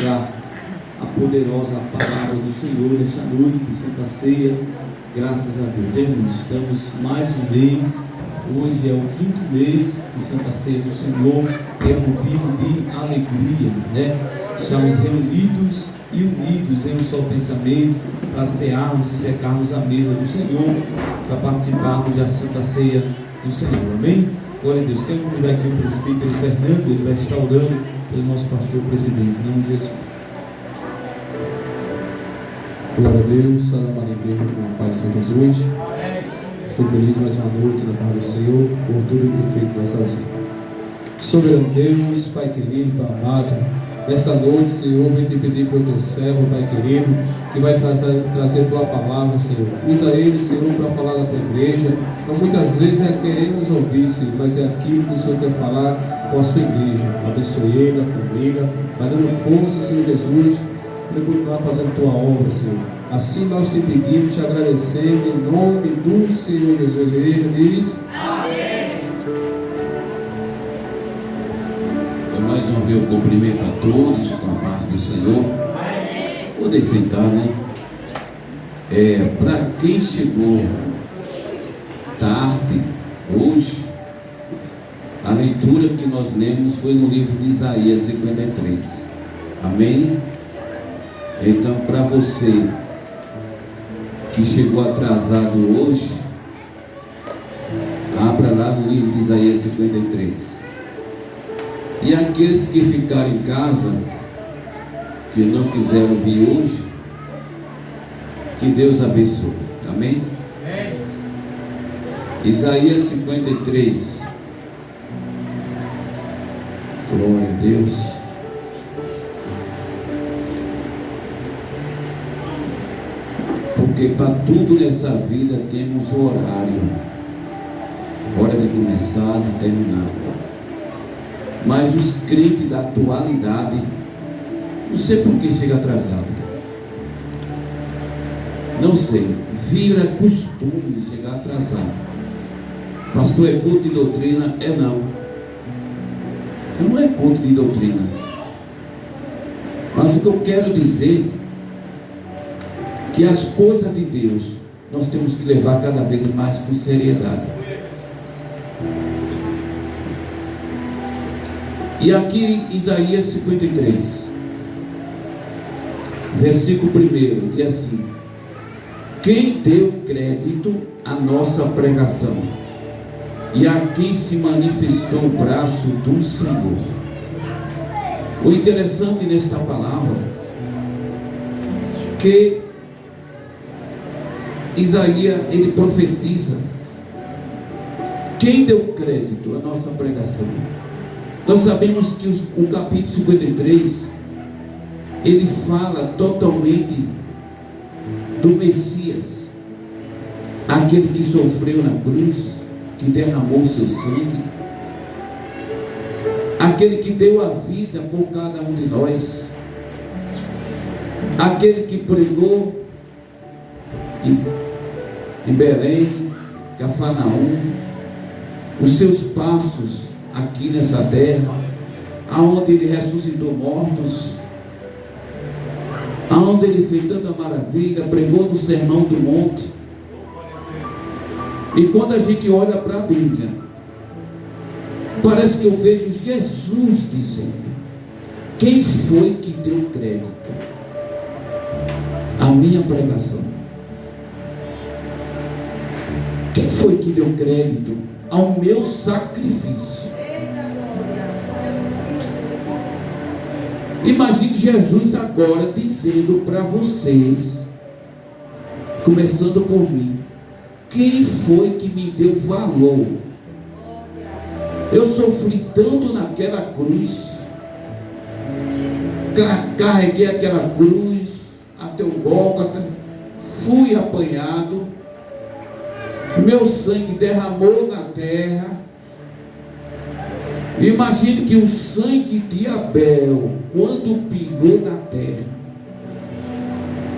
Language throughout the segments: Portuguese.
ministrar a poderosa palavra do Senhor nesta noite de Santa Ceia. Graças a Deus, irmãos, estamos mais um mês. Hoje é o 5º mês de Santa Ceia do Senhor. É motivo de alegria, né? Estamos reunidos e unidos em um só pensamento para cearmos e secarmos a mesa do Senhor, para participarmos da Santa Ceia do Senhor. Amém? Glória a Deus. Quero convidar aqui o presbítero Fernando, ele vai estar orando pelo nosso pastor presidente, em nome de Jesus. Glória a Deus, salve a igreja com a paz de Senhor Jesus. Estou feliz mais uma noite na casa do Senhor, por tudo que tem feito nessa vida. Soberano Deus, Pai querido, Pai amado, nesta noite, Senhor, vem te pedir para o teu servo, Pai querido, que vai trazer tua palavra, Senhor. Usa ele, Senhor, para falar da tua igreja. Então, muitas vezes queremos ouvir, Senhor, mas é aquilo que o Senhor quer falar com a sua igreja. Abençoe ele, a família, vai dando força, Senhor Jesus, para continuar fazendo tua obra, Senhor. Assim nós te pedimos, te agradecendo em nome do Senhor Jesus. A igreja diz amém. Mais uma vez eu cumprimento a todos com a paz do Senhor. Podem sentar, né? Para quem chegou tarde hoje, a leitura que nós lemos foi no livro de Isaías 53. Amém? Então, para você que chegou atrasado hoje, abra lá no livro de Isaías 53. E aqueles que ficaram em casa, que não quiseram vir hoje, que Deus abençoe. Amém? Isaías 53. Glória a Deus. Porque para tudo nessa vida temos o horário, hora de começar, de terminar. Mas os crentes da atualidade, não sei por que chega atrasado, não sei, vira costume de chegar atrasado. Pastor, é culto de doutrina? Não é culto de doutrina. Mas o que eu quero dizer, que as coisas de Deus nós temos que levar cada vez mais com seriedade. E aqui em Isaías 53, versículo 1, diz assim: quem deu crédito à nossa pregação, e a quem se manifestou o braço do Senhor. O interessante nesta palavra, que Isaías, ele profetiza, quem deu crédito à nossa pregação. Nós sabemos que o capítulo 53, ele fala totalmente do Messias, aquele que sofreu na cruz, que derramou seu sangue, aquele que deu a vida por cada um de nós, aquele que pregou em Belém, Cafarnaum, os seus passos aqui nessa terra, aonde ele ressuscitou mortos, aonde ele fez tanta maravilha, pregou no Sermão do Monte. E quando a gente olha para a Bíblia, parece que eu vejo Jesus dizendo: quem foi que deu crédito à minha pregação? Quem foi que deu crédito ao meu sacrifício? Imagine Jesus agora dizendo para vocês, começando por mim: quem foi que me deu valor? Eu sofri tanto naquela cruz, carreguei aquela cruz até o Gólgota, fui apanhado, meu sangue derramou na terra. Imagine que o sangue de Abel, quando pingou na terra,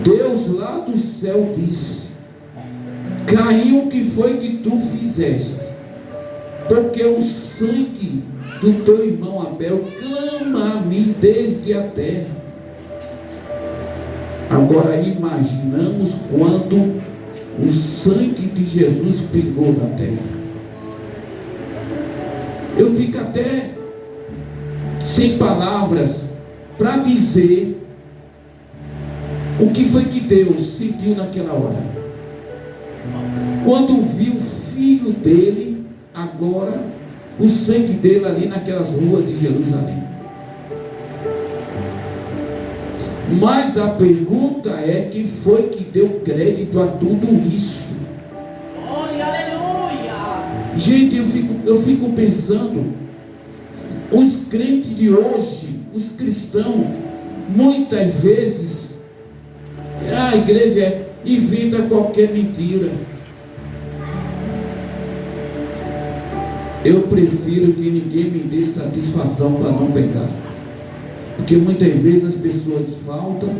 Deus lá do céu disse: Caim, o que foi que tu fizeste? Porque o sangue do teu irmão Abel clama a mim desde a terra. Agora imaginamos quando o sangue de Jesus pingou na terra. Eu fico até sem palavras para dizer o que foi que Deus sentiu naquela hora, quando viu o filho dele, agora o sangue dele ali naquelas ruas de Jerusalém. Mas a pergunta é: quem foi que deu crédito a tudo isso? Gente, eu fico pensando, os crentes de hoje, os cristãos, muitas vezes a igreja inventa qualquer mentira. Eu prefiro que ninguém me dê satisfação para não pecar, porque muitas vezes as pessoas faltam.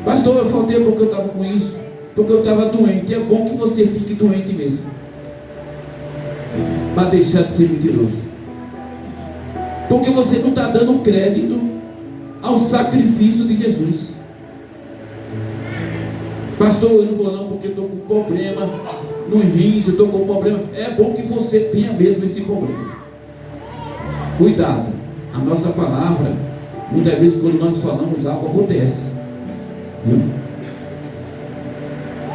Pastor, eu faltei porque eu estava com isso, porque eu estava doente. É bom que você fique doente mesmo, para deixar de ser mentiroso, porque você não está dando crédito ao sacrifício de Jesus. Pastor, eu não vou não porque eu estou com problema nos rins, eu estou com problema. É bom que você tenha mesmo esse problema. Cuidado, a nossa palavra, muitas vezes quando nós falamos algo, acontece.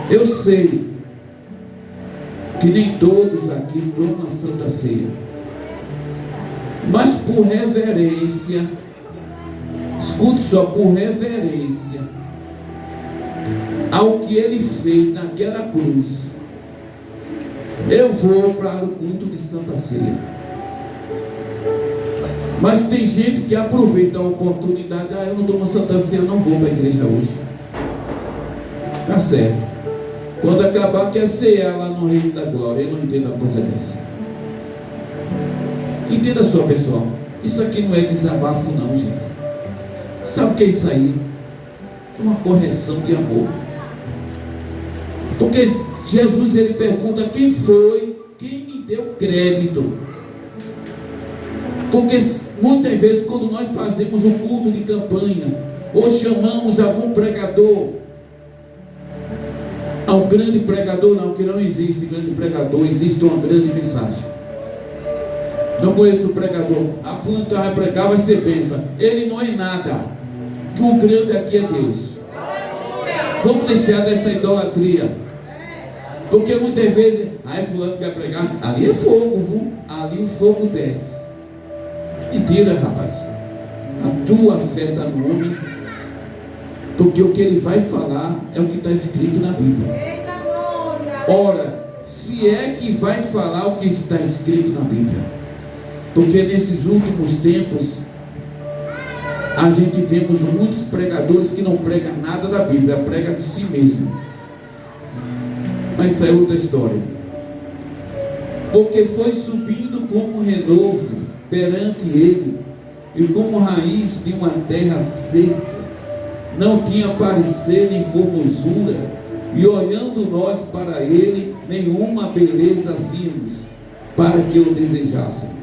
Eu sei que nem todos aqui tomam a Santa Ceia, mas por reverência, escute só, por reverência ao que ele fez naquela cruz, eu vou para o culto de Santa Ceia. Mas tem gente que aproveita a oportunidade: eu não tomo Santa Ceia, eu não vou para a igreja hoje. Tá certo. Quando acabar, quer cear lá no Reino da Glória. Eu não entendo a coisa dessa. Entenda só, pessoal, isso aqui não é desabafo não, gente. Sabe o que é isso aí? É uma correção de amor. Porque Jesus, ele pergunta: quem foi, quem me deu crédito? Porque muitas vezes quando nós fazemos um culto de campanha, ou chamamos algum pregador, um grande pregador, não, que não existe grande pregador, existe uma grande mensagem. Não conheço o pregador: a fulana vai pregar, vai ser bênção. Ele não é nada, que o grande aqui é Deus. Vamos deixar dessa idolatria, porque muitas vezes, fulano quer pregar, ali é fogo, viu? Ali o fogo desce. Mentira, rapaz. A tua fé está no homem, porque o que ele vai falar é o que está escrito na Bíblia. Ora, se é que vai falar o que está escrito na Bíblia, porque nesses últimos tempos a gente vemos muitos pregadores que não pregam nada da Bíblia, pregam de si mesmo. Mas isso é outra história. Porque foi subindo como renovo perante ele, e como raiz de uma terra seca, não tinha parecer nem formosura, e olhando nós para ele, nenhuma beleza vimos, para que o desejássemos.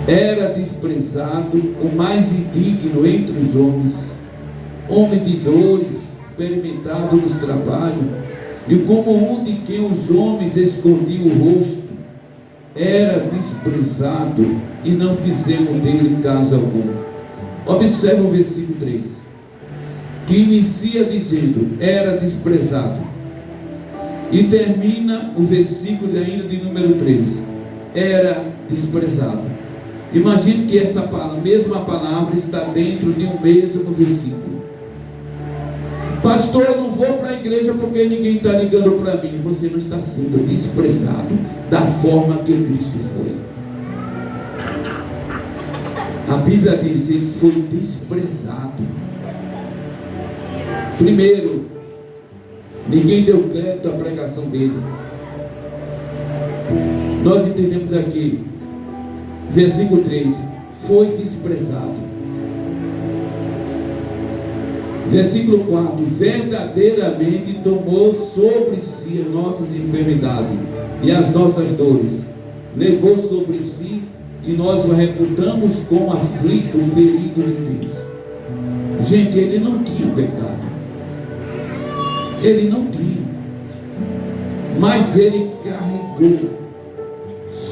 Era desprezado, o mais indigno entre os homens, homem de dores, experimentado nos trabalhos, e como um de quem os homens escondiam o rosto, era desprezado, e não fizemos dele caso algum. Observa o versículo 3, que inicia dizendo: era desprezado, e termina o versículo ainda de número 3, era desprezado. Imagine que essa mesma palavra está dentro de um mesmo versículo. Pastor, eu não vou para a igreja porque ninguém está ligando para mim. Você não está sendo desprezado da forma que Cristo foi. A Bíblia diz que ele foi desprezado. Primeiro, ninguém deu crédito à pregação dele. Nós entendemos aqui, versículo 3, foi desprezado. Versículo 4, verdadeiramente tomou sobre si as nossas enfermidades e as nossas dores, levou sobre si, e nós o reputamos como aflito, ferido de Deus. Gente, ele não tinha pecado. Ele não tinha, mas ele carregou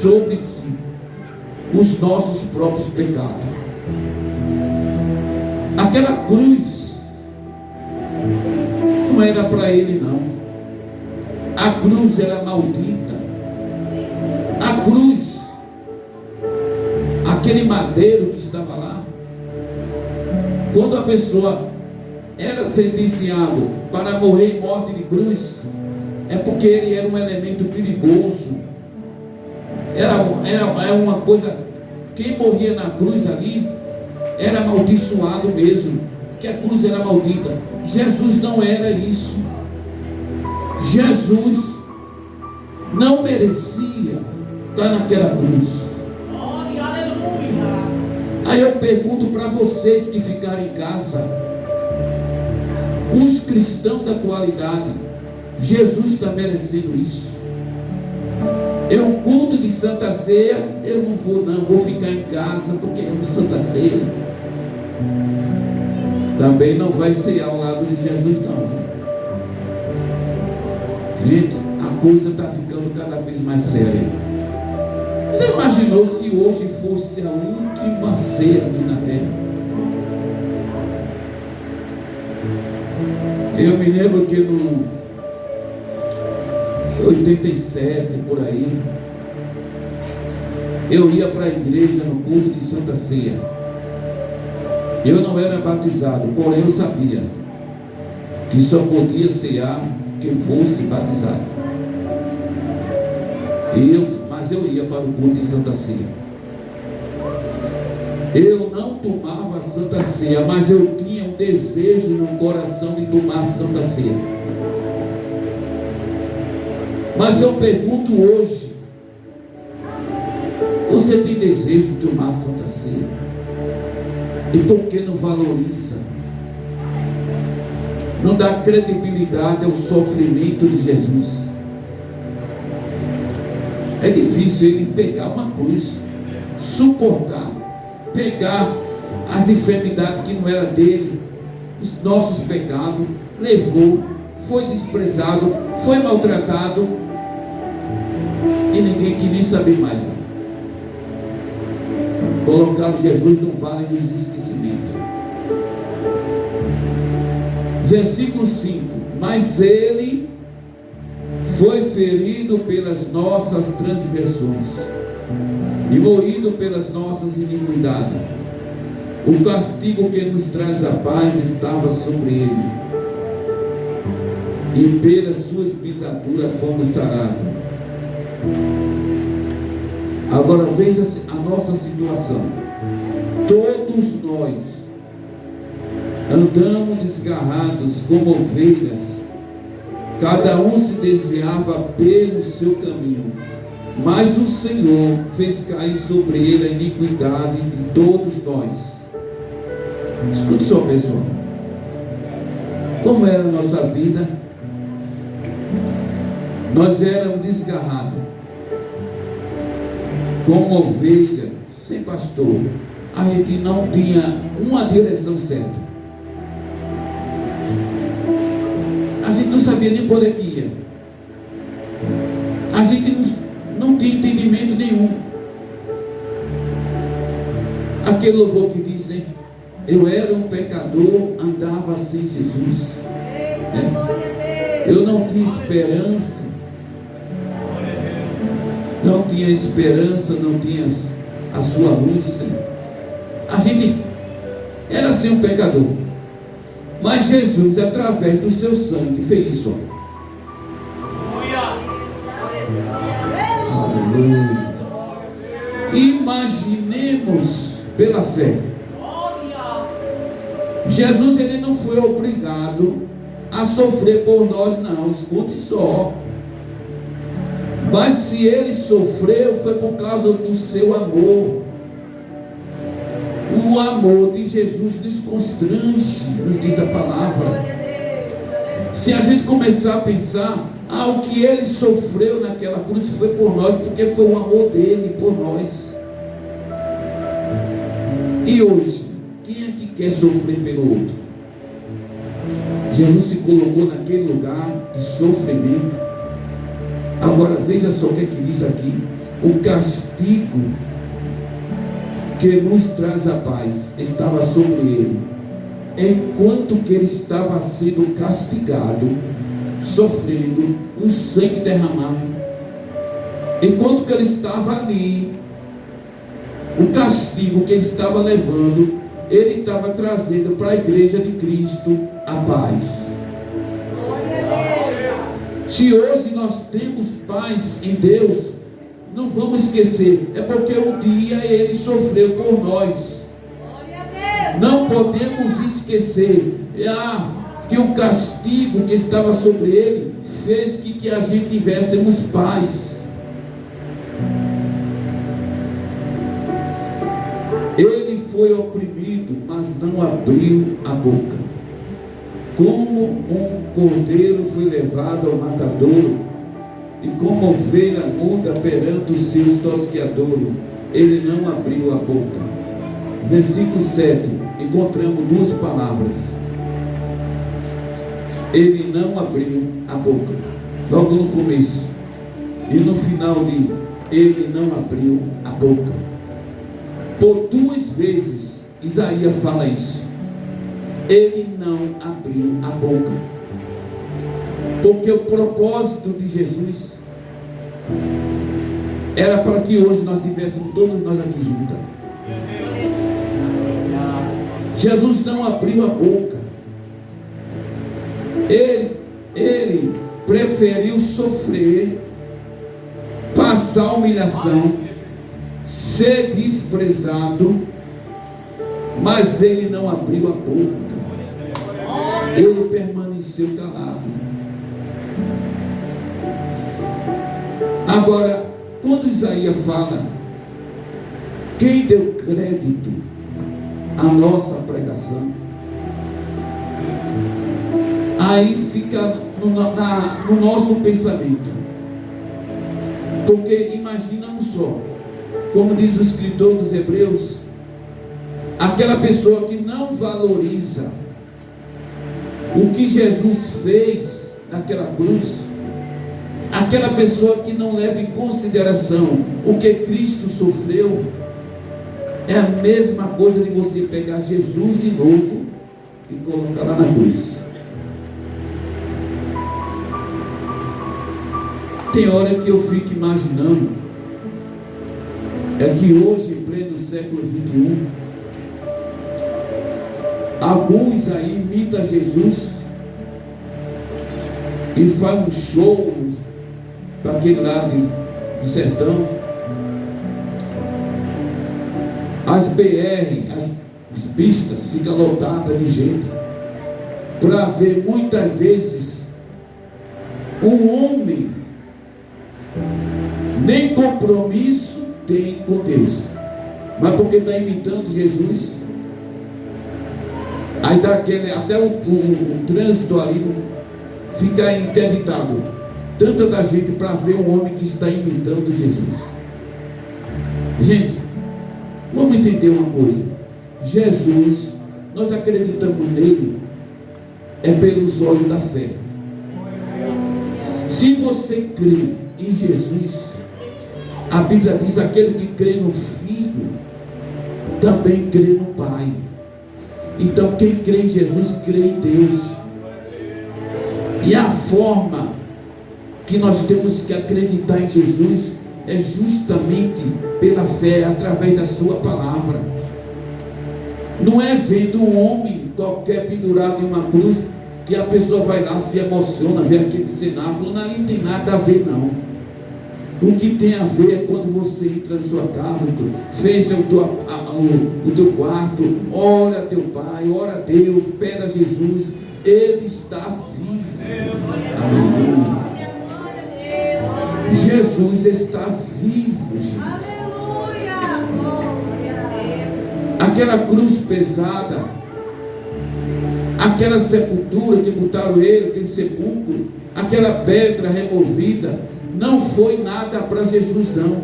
sobre si os nossos próprios pecados. Aquela cruz não era para ele, não. A cruz era maldita. A cruz, aquele madeiro que estava lá, quando a pessoa era sentenciado para morrer em morte de cruz, é porque ele era um elemento perigoso. Era uma coisa, quem morria na cruz ali era amaldiçoado mesmo, porque a cruz era maldita. Jesus não era isso. Jesus não merecia estar naquela cruz. Aí eu pergunto para vocês que ficaram em casa, os cristãos da atualidade, Jesus está merecendo isso? É um culto de Santa Ceia, eu não vou não, vou ficar em casa porque é um Santa Ceia. Também não vai ser ao lado de Jesus não. Gente, a coisa está ficando cada vez mais séria. Você imaginou se hoje fosse a última ceia aqui na terra? Eu me lembro que no 87, por aí, eu ia para a igreja no culto de Santa Ceia. Eu não era batizado, porém eu sabia que só podia cear quem fosse batizado. Mas eu ia para o culto de Santa Ceia. Eu não tomava Santa Ceia, mas eu tinha um desejo no coração de tomar Santa Ceia. Mas eu pergunto hoje, você tem desejo de tomar Santa Ceia? E por que não valoriza? Não dá credibilidade ao sofrimento de Jesus. É difícil ele pegar uma cruz, suportar, pegar as enfermidades que não eram dele, os nossos pecados, levou, foi desprezado, foi maltratado, e ninguém queria saber mais. Colocar Jesus no vale do esquecimento. Versículo 5: mas ele foi ferido pelas nossas transgressões e moído pelas nossas iniquidades. O castigo que nos traz a paz estava sobre ele, e pelas suas pisaduras fomos sarados. Agora veja a nossa situação. Todos nós andamos desgarrados como ovelhas, cada um se desviava pelo seu caminho, mas o Senhor fez cair sobre ele a iniquidade de todos nós. Escute só, pessoal, como era a nossa vida. Nós éramos desgarrados como ovelha, sem pastor. A gente não tinha uma direção certa. A gente não sabia nem por onde ia. A gente não tinha entendimento nenhum. Aquele louvor que diz, hein? Eu era um pecador, andava sem Jesus. Eu não tinha esperança. Não tinha esperança, não tinha a sua luz. A gente era assim um pecador. Mas Jesus, através do seu sangue, fez isso. Aleluia. Imaginemos pela fé. Jesus, ele não foi obrigado a sofrer por nós, não. Escute só. Mas se ele sofreu, foi por causa do seu amor. O amor de Jesus nos constrange, nos diz a palavra. Se a gente começar a pensar, o que ele sofreu naquela cruz foi por nós, porque foi o amor dele por nós. E hoje, quem é que quer sofrer pelo outro? Jesus se colocou naquele lugar de sofrimento. Agora veja só o que é que diz aqui: o castigo que nos traz a paz estava sobre ele, enquanto que ele estava sendo castigado, sofrendo um sangue derramado. Enquanto que ele estava ali, o castigo que ele estava levando, ele estava trazendo para a igreja de Cristo a paz. Se hoje nós temos paz em Deus, não vamos esquecer, é porque um dia ele sofreu por nós. Não podemos esquecer que o castigo que estava sobre ele fez que a gente tivéssemos paz. Ele foi oprimido, mas não abriu a boca. Como um cordeiro foi levado ao matadouro, e como ovelha muda perante os seus tosqueadores, ele não abriu a boca. Versículo 7, encontramos duas palavras: ele não abriu a boca, logo no começo, e no final de ele não abriu a boca. Por duas vezes Isaías fala isso. Ele não abriu a boca, porque o propósito de Jesus era para que hoje nós estivéssemos todos nós aqui juntos. Jesus não abriu a boca. Ele preferiu sofrer, passar humilhação, ser desprezado, mas ele não abriu a boca. Ele permaneceu calado. Agora, quando Isaías fala, quem deu crédito à nossa pregação, aí fica no nosso pensamento. Porque imaginamos só, como diz o escritor dos Hebreus, aquela pessoa que não valoriza o que Jesus fez naquela cruz, aquela pessoa que não leva em consideração o que Cristo sofreu, é a mesma coisa de você pegar Jesus de novo e colocar lá na cruz. Tem hora que eu fico imaginando, é que hoje, em pleno século XXI, alguns aí imitam Jesus e faz um show para aquele lado do sertão. As BR, as pistas ficam lotadas de gente, para ver muitas vezes um homem nem compromisso tem com Deus, mas porque está imitando Jesus, aí dá aquele, até o trânsito ali fica interditado, tanta da gente para ver um homem que está imitando Jesus. Gente, vamos entender uma coisa: Jesus, nós acreditamos nele é pelos olhos da fé. Se você crê em Jesus, a Bíblia diz: aquele que crê no Filho também crê no Pai. Então quem crê em Jesus crê em Deus. E a forma que nós temos que acreditar em Jesus é justamente pela fé, através da sua palavra. Não é vendo um homem qualquer pendurado em uma cruz que a pessoa vai lá, se emociona, vê aquele cenáculo. Não tem nada a ver, não. O que tem a ver é quando você entra na sua casa, fecha o teu quarto, ora a teu Pai, ora a Deus, pede a Jesus. Ele está vivo. Aleluia. Jesus está vivo, gente. Aquela cruz pesada, aquela sepultura que botaram ele, aquele sepulcro, aquela pedra removida, não foi nada para Jesus, não.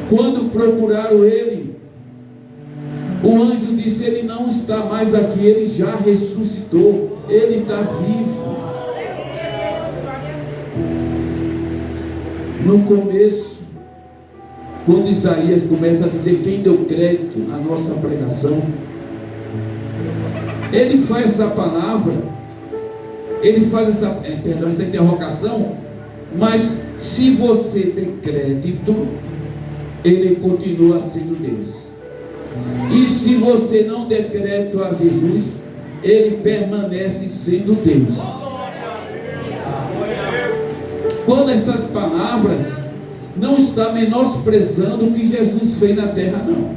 Quando procuraram ele, o anjo disse: Ele não está mais aqui, Ele já ressuscitou, Ele está vivo. No começo, quando Isaías começa a dizer quem deu crédito à nossa pregação, ele faz essa palavra, ele faz essa interrogação, mas se você der crédito, ele continua sendo Deus. E se você não der crédito a Jesus, ele permanece sendo Deus. Quando essas palavras não está menosprezando o que Jesus fez na terra, não.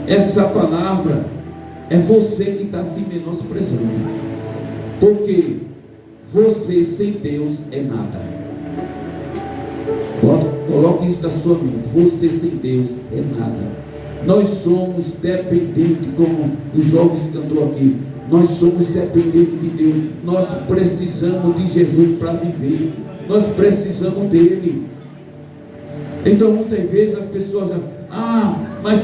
Essa palavra é você que está se menosprezando, porque você sem Deus é nada. Coloque isso na sua mente: você sem Deus é nada. Nós somos dependentes, como os jovens cantou aqui, nós somos dependentes de Deus. Nós precisamos de Jesus para viver, nós precisamos dele. Então muitas vezes as pessoas dizem: mas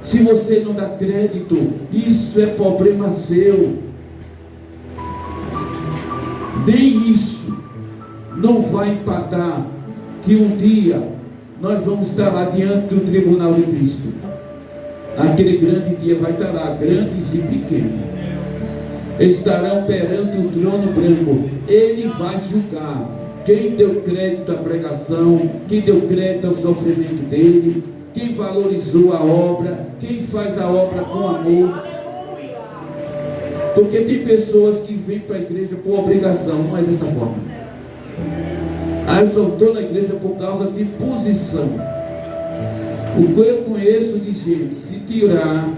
se você não dá crédito, isso é problema seu. Nem isso não vai empatar que um dia nós vamos estar lá diante do tribunal de Cristo. Aquele grande dia vai estar lá, grandes e pequenos estarão perante o trono branco. Ele vai julgar quem deu crédito à pregação, quem deu crédito ao sofrimento dele, quem valorizou a obra, quem faz a obra com amor. Porque tem pessoas que vêm para a igreja por obrigação, não é dessa forma. Eu só estou na igreja por causa de posição. O que eu conheço de gente, se tirar,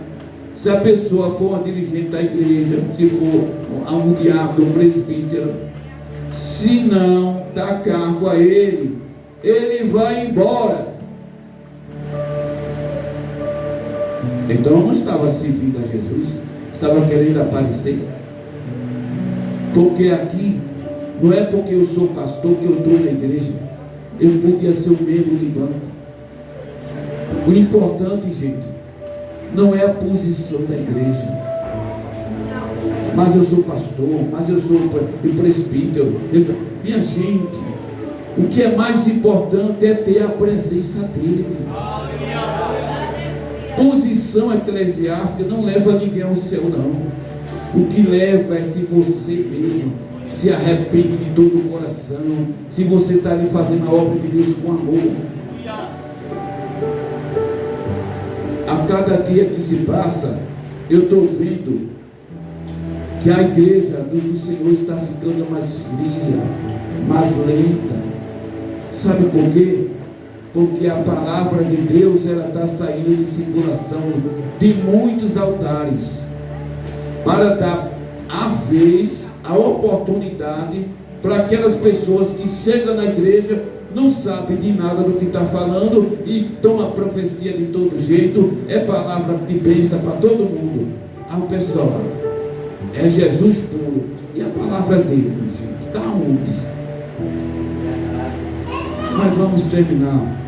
se a pessoa for uma dirigente da igreja, se for um diácono, um presbítero, se não dá cargo a ele, ele vai embora. Então não estava servindo a Jesus, estava querendo aparecer. Porque aqui, não é porque eu sou pastor que eu estou na igreja, eu podia ser um membro de banco. O importante, gente, não é a posição da igreja. Mas eu sou pastor, mas eu sou presbítero. Minha gente, o que é mais importante é ter a presença dele. Posição eclesiástica não leva ninguém ao céu, não. O que leva é se você mesmo se arrepende de todo o coração, se você está ali fazendo a obra de Deus com amor. A cada dia que se passa, eu estou vendo que a igreja do Senhor está ficando mais fria, mais lenta. Sabe por quê? Porque a palavra de Deus, ela está saindo de circulação de muitos altares, para dar a vez, a oportunidade para aquelas pessoas que chegam na igreja, não sabem de nada do que está falando e tomam a profecia de todo jeito, é palavra de bênção para todo mundo. O pessoal, é Jesus puro. E a palavra dele, gente, está onde? Mas vamos terminar.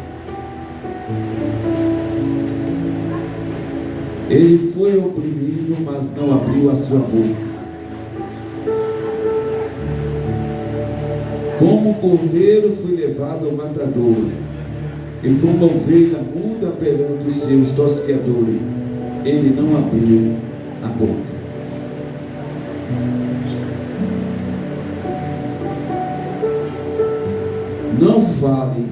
Ele foi oprimido, mas não abriu a sua boca. Como cordeiro foi levado ao matador, e como ovelha muda perante os seus tosqueadores, ele não abriu a boca. Não fale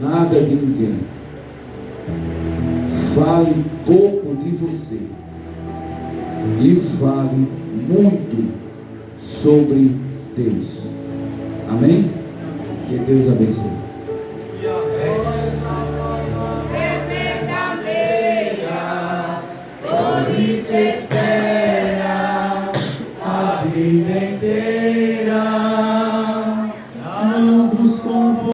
nada de ninguém. Fale pouco de você e fale muito sobre Deus. Amém? Que Deus abençoe. É verdadeira, por isso espera.